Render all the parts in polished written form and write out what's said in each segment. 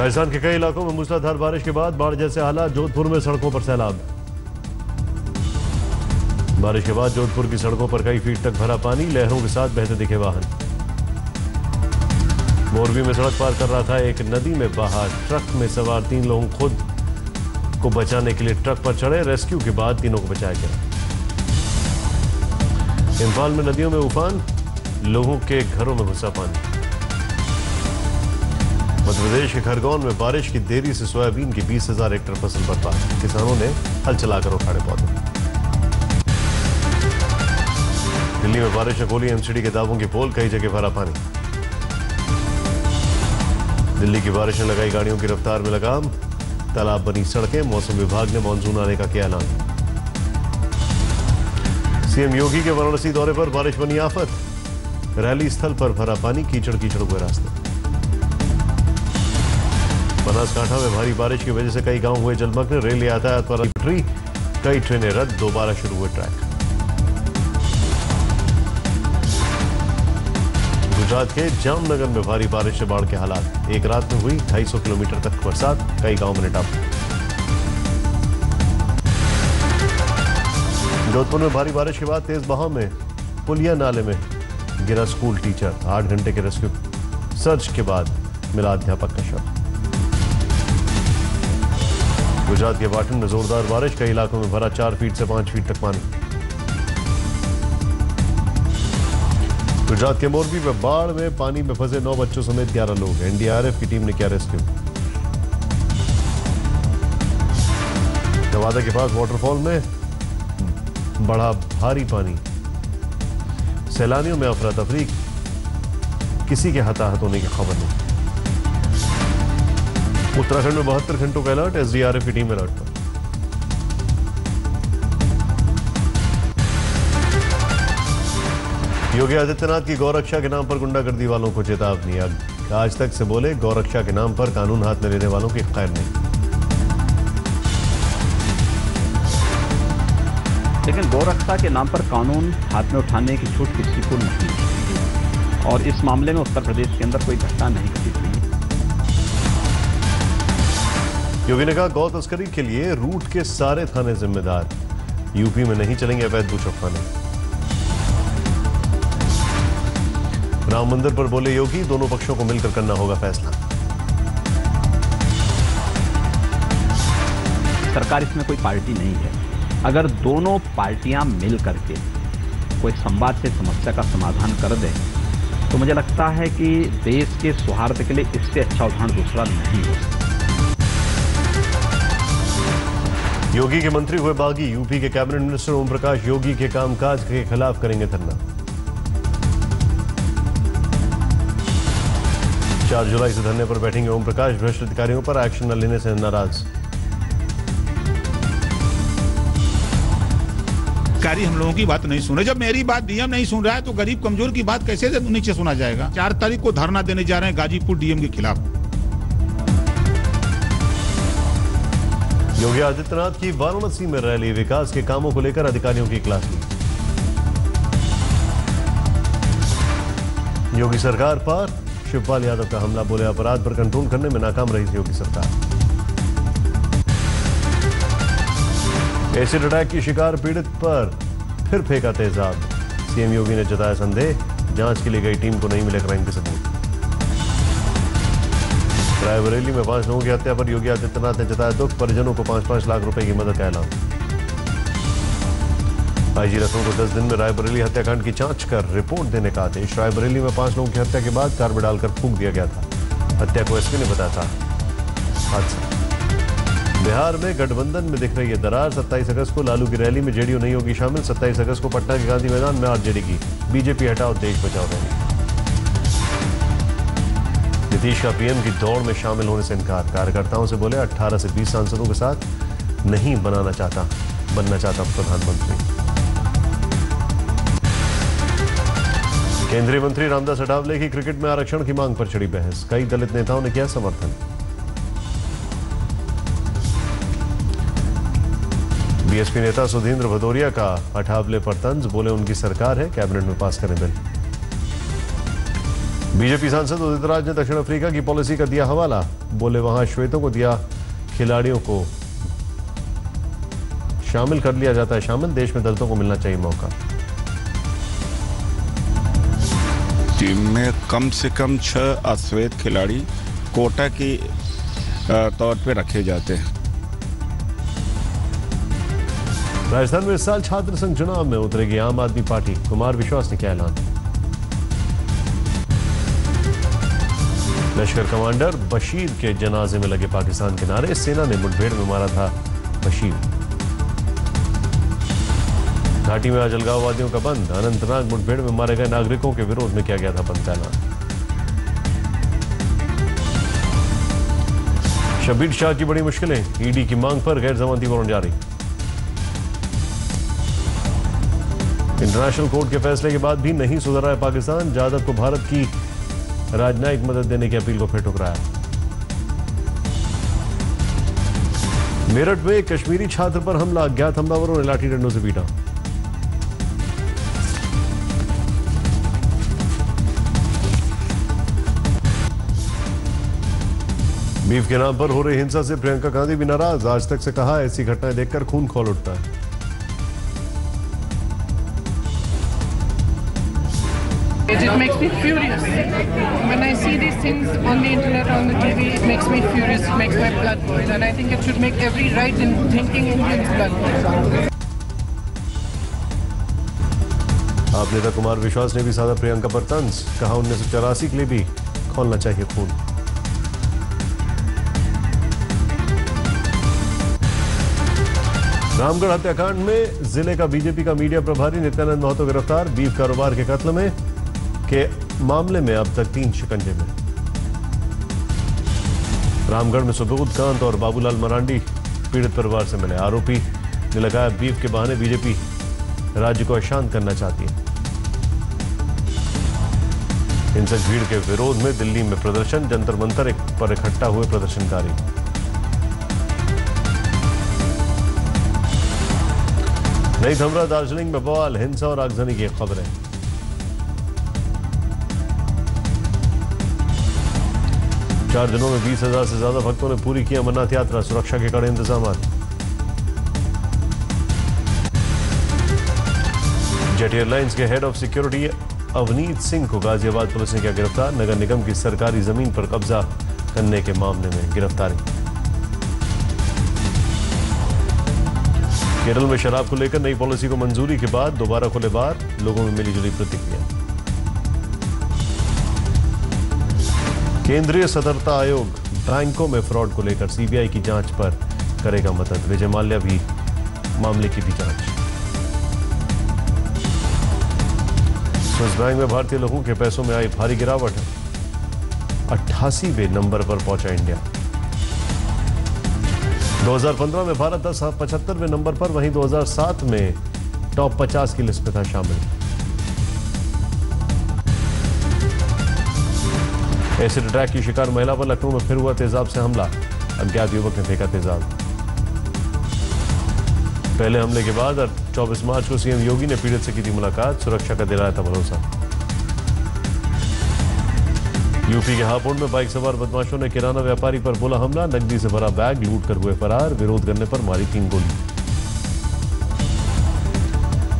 राजस्थान के कई इलाकों में मूसलाधार बारिश के बाद बाढ़ जैसे हालात। जोधपुर में सड़कों पर सैलाब। बारिश के बाद जोधपुर की सड़कों पर कई फीट तक भरा पानी। लहरों के साथ बहते दिखे वाहन। मोरबी में सड़क पार कर रहा था एक नदी में बहा ट्रक में सवार 3 लोग खुद को बचाने के लिए ट्रक पर चढ़े। रेस्क्यू के बाद तीनों को बचाया गया। इंफाल में नदियों में उफान। लोगों के घरों में घुसा पानी। मध्य प्रदेश के खरगोन में बारिश की देरी से सोयाबीन की 20,000 हेक्टेयर फसल बर्बाद। किसानों ने हल चलाकर उखाड़े पौधे। दिल्ली में बारिश ने खोली एमसीडी के दावों की पोल। कई जगह भरा पानी। दिल्ली की बारिश ने लगाई गाड़ियों की रफ्तार में लगाम। तालाब बनी सड़कें। मौसम विभाग ने मानसून आने का किया ऐलान। सीएम योगी के वाराणसी दौरे पर बारिश बनी आफत। रैली स्थल पर भरा पानी। कीचड़ कीचड़ हुए रास्ते। बनासकांठा में भारी बारिश की वजह से कई गांव हुए जलमग्न। रेल यातायात पर पटरी। कई ट्रेनें रद्द। दोबारा शुरू हुए ट्रैक। गुजरात के जामनगर में भारी बारिश से बाढ़ के हालात। एक रात में हुई 250 किलोमीटर तक बरसात। कई गांव में निटाप। जोधपुर में भारी बारिश के बाद तेज बहाव में पुलिया नाले में गिरा स्कूल टीचर। 8 घंटे के रेस्क्यू सर्च के बाद मिला अध्यापक का शव। गुजरात के पाटन में जोरदार बारिश। कई इलाकों में भरा 4 फीट से 5 फीट तक पानी। गुजरात के मोरबी में बाढ़ में पानी में फंसे 9 बच्चों समेत 11 लोग। एनडीआरएफ की टीम ने किया रेस्क्यू। नवादा के पास वाटरफॉल में बढ़ा भारी पानी। सैलानियों में अफरा तफरी। किसी के हताहत होने की खबर नहीं। उत्तराखंड में 72 घंटों का अलर्ट। एसडीआरएफ की टीम अलर्ट पर। योगी आदित्यनाथ की गौरक्षा के नाम पर गुंडागर्दी वालों को चेतावनी। आज तक से बोले गौरक्षा के नाम पर कानून हाथ में लेने वालों की खैर नहीं। लेकिन गौरक्षा के नाम पर कानून हाथ में उठाने की छूट किसी को नहीं। और इस मामले में उत्तर प्रदेश के अंदर कोई घटना नहीं घटित हुई। योगी ने कहा गौ तस्करी के लिए रूट के सारे थाने जिम्मेदार। यूपी में नहीं चलेंगे अवैध बूचड़खाने। राम मंदिर पर बोले योगी दोनों पक्षों को मिलकर करना होगा फैसला। सरकार इसमें कोई पार्टी नहीं है। अगर दोनों पार्टियां मिल करके कोई संवाद से समस्या का समाधान कर दें तो मुझे लगता है कि देश के सौहार्द के लिए इससे अच्छा उदाहरण दूसरा नहीं हो सकता। योगी के मंत्री हुए बागी। यूपी के कैबिनेट मिनिस्टर ओम प्रकाश योगी के कामकाज के खिलाफ करेंगे धरना। 4 जुलाई से धरने पर बैठेंगे ओम प्रकाश। भ्रष्ट अधिकारियों पर एक्शन न लेने से नाराज। अधिकारी हम लोगों की बात नहीं सुन रहे। जब मेरी बात डीएम नहीं सुन रहा है तो गरीब कमजोर की बात कैसे नीचे सुना जाएगा। 4 तारीख को धरना देने जा रहे हैं गाजीपुर डीएम के खिलाफ। योगी आदित्यनाथ की वाराणसी में रैली। विकास के कामों को लेकर अधिकारियों की क्लास ली। योगी सरकार पर शिवपाल यादव का हमला। बोले अपराध पर कंट्रोल करने में नाकाम रही थी योगी सरकार। एसिड अटैक की शिकार पीड़ित पर फिर फेंका तेजाब। सीएम योगी ने जताया संदेह। जांच के लिए गई टीम को नहीं मिले क्राइम के सबूत। रायबरेली में 5 लोगों की हत्या पर योगी आदित्यनाथ ने जताया दुख। परिजनों को 5-5 लाख रुपए की मदद का ऐलान। आईजी लखनऊ को 10 दिन में रायबरेली हत्याकांड की जांच कर रिपोर्ट देने का आदेश। रायबरेली में 5 लोगों की हत्या के बाद कार में डालकर फूंक दिया गया था। हत्या को एसपी ने बताया था हादसा। बिहार में गठबंधन में दिख रही है दरार। 27 अगस्त को लालू की रैली में जेडीयू नहीं होगी शामिल। 27 अगस्त को पटना के गांधी मैदान में आरजेडी की बीजेपी हटाओ देश बचाओ रैली। नीतीश का पीएम की दौड़ में शामिल होने से इनकार। कार्यकर्ताओं से बोले 18 से 20 सांसदों के साथ नहीं बनना चाहता प्रधानमंत्री। केंद्रीय मंत्री रामदास अठावले की क्रिकेट में आरक्षण की मांग पर छिड़ी बहस। कई दलित नेताओं ने किया समर्थन। बीएसपी नेता सुधींद्र भदौरिया का अठावले पर तंज। बोले उनकी सरकार है कैबिनेट में पास करें बिल। बीजेपी सांसद उदित राज ने दक्षिण अफ्रीका की पॉलिसी का दिया हवाला। बोले वहां श्वेतों को दिया खिलाड़ियों को शामिल कर लिया जाता है शामिल, देश में दलितों को मिलना चाहिए मौका। टीम में कम से कम 6 अश्वेत खिलाड़ी कोटा की तौर पे रखे जाते हैं। राजस्थान में इस साल छात्र संघ चुनाव में उतरेगी आम आदमी पार्टी, कुमार विश्वास ने किया ऐलान। लश्कर कमांडर बशीर के जनाजे में लगे पाकिस्तान के नारे, सेना ने मुठभेड़ में मारा था बशीर। घाटी में आज अलगाववादियों का बंद, अनंतनाग मुठभेड़ में मारे गए नागरिकों के विरोध में किया गया था बंद का ऐलान। शब्बीर शाह की बड़ी मुश्किलें, ईडी की मांग पर गैर जमानती वारंट जारी। इंटरनेशनल कोर्ट के फैसले के बाद भी नहीं सुधर रहा है पाकिस्तान, जाधव को भारत की राजनयिक मदद देने की अपील को फिर ठुकराया। मेरठ में एक कश्मीरी छात्र पर हमला, अज्ञात हमलावरों ने लाठी डंडों से पीटा। बीफ के नाम पर हो रही हिंसा से प्रियंका गांधी भी नाराज, आज तक से कहा ऐसी घटनाएं देखकर खून खौल उठता है। It makes me furious. When I see these things on the internet, on the TV, it makes me furious, it makes my blood boil, and I think it should make every right in thinking Indians blood boil. आप नेता कुमार विश्वास ने भी साधा प्रियंका पर तंज, कहा 1984 के लिए भी खोलना चाहिए खून। रामगढ़ हत्याकांड में जिले का बीजेपी का मीडिया प्रभारी नित्यानंद महतो गिरफ्तार, बीफ कारोबार के कत्ल में के मामले में अब तक 3 शिकंजे में। रामगढ़ में सुबोध कांत और बाबूलाल मरांडी पीड़ित परिवार से मिले, आरोपी ने लगाया बीफ के बहाने बीजेपी राज्य को अशांत करना चाहती है। हिंसक भीड़ के विरोध में दिल्ली में प्रदर्शन, जंतर मंतर पर इकट्ठा हुए प्रदर्शनकारी। नहीं थम रहा दार्जिलिंग में बवाल, हिंसा और आगजनी की खबरें। चार दिनों में 20,000 से ज्यादा भक्तों ने पूरी की अमरनाथ यात्रा, सुरक्षा के कड़े इंतजाम। जेट एयरलाइंस के head of security Avneet Singh को गाजियाबाद पुलिस ने किया गिरफ्तार, नगर निगम की सरकारी जमीन पर कब्जा करने के मामले में गिरफ्तारी। केरल में शराब को लेकर नई पॉलिसी को मंजूरी के बाद दोबारा खुले बार, लोगों में मिलीजुली प्रतिक्रिया। केंद्रीय सतर्कता आयोग बैंकों में फ्रॉड को लेकर सीबीआई की जांच पर करेगा मदद, विजय माल्या भी मामले की भी जांच। स्विस बैंक में भारतीय लोगों के पैसों में आई भारी गिरावट, 88वें नंबर पर पहुंचा इंडिया। 2015 में भारत 75वें नंबर पर, वहीं 2007 में टॉप 50 की लिस्ट में था शामिल। एसिड अटैक की शिकार महिला पर लखनऊ में फिर हुआ तेजाब से हमला, अज्ञात युवक ने फेंका तेजाब। पहले हमले के बाद 24 मार्च को सीएम योगी ने पीड़ित से की थी मुलाकात, सुरक्षा का दिलाया था भरोसा। यूपी के हापुड़ में बाइक सवार बदमाशों ने किराना व्यापारी पर बोला हमला, नकदी से भरा बैग लूट कर हुए फरार, विरोध करने पर मारी 3 गोली।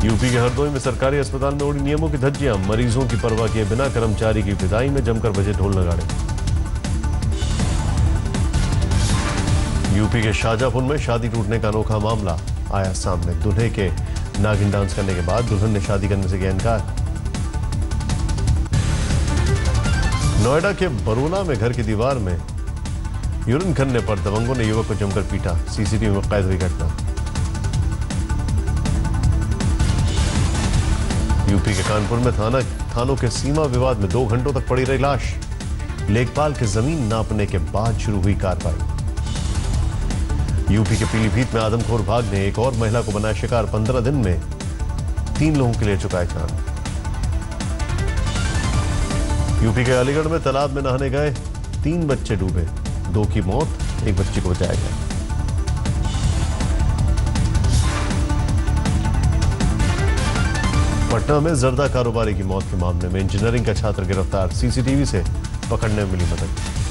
यूपी के हरदोई में सरकारी अस्पताल में उड़ी नियमों की धज्जियां, मरीजों की परवाह किए बिना कर्मचारी की विदाई में जमकर बजे ढोल नगाड़े। यूपी के शाहजहांपुर में शादी टूटने का अनोखा मामला आया सामने, दूल्हे के नागिन डांस करने के बाद दुल्हन ने शादी करने से किया इनकार। नोएडा के बरोला में घर की दीवार में यूरिन करने पर दबंगों ने युवक को जमकर पीटा, सीसीटीवी में कैद हुई घटना। यूपी के कानपुर में थानों के सीमा विवाद में 2 घंटों तक पड़ी रही लाश, लेखपाल के जमीन नापने के बाद शुरू हुई कार्रवाई। यूपी के पीलीभीत में आदमखोर भाग ने एक और महिला को बनाया शिकार, 15 दिन में 3 लोगों के लिए चुकाए जान। यूपी के अलीगढ़ में तालाब में नहाने गए 3 बच्चे डूबे, 2 की मौत, 1 बच्चे को बचाया गया। पटना में जर्दा कारोबारी की मौत के मामले में इंजीनियरिंग का छात्र गिरफ्तार, सीसीटीवी से पकड़ने में मिली मदद।